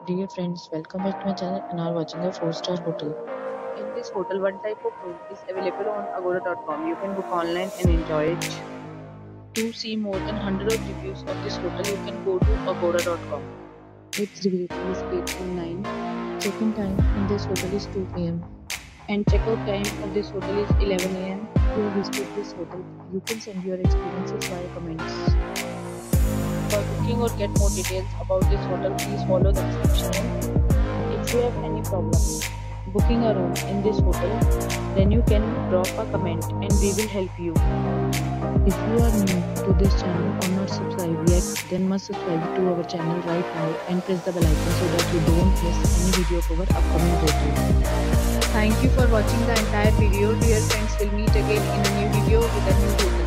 Dear friends, welcome back to my channel and are watching a 4-star hotel. In this hotel, one type of room is available on agoda.com. You can book online and enjoy it. To see more than 100 of reviews of this hotel, you can go to agoda.com. Its review is 8.9. Check-in time in this hotel is 2 p.m. And checkout time of this hotel is 11 a.m. To visit this hotel, you can send your experiences via comments. For booking or get more details about this hotel, please follow the description. If you have any problem booking a room in this hotel, then you can drop a comment and we will help you. If you are new to this channel or not subscribed yet, then must subscribe to our channel right now and press the bell icon so that you don't miss any video of our upcoming hotel. Thank you for watching the entire video. Dear friends, we'll meet again in a new video with a new hotel.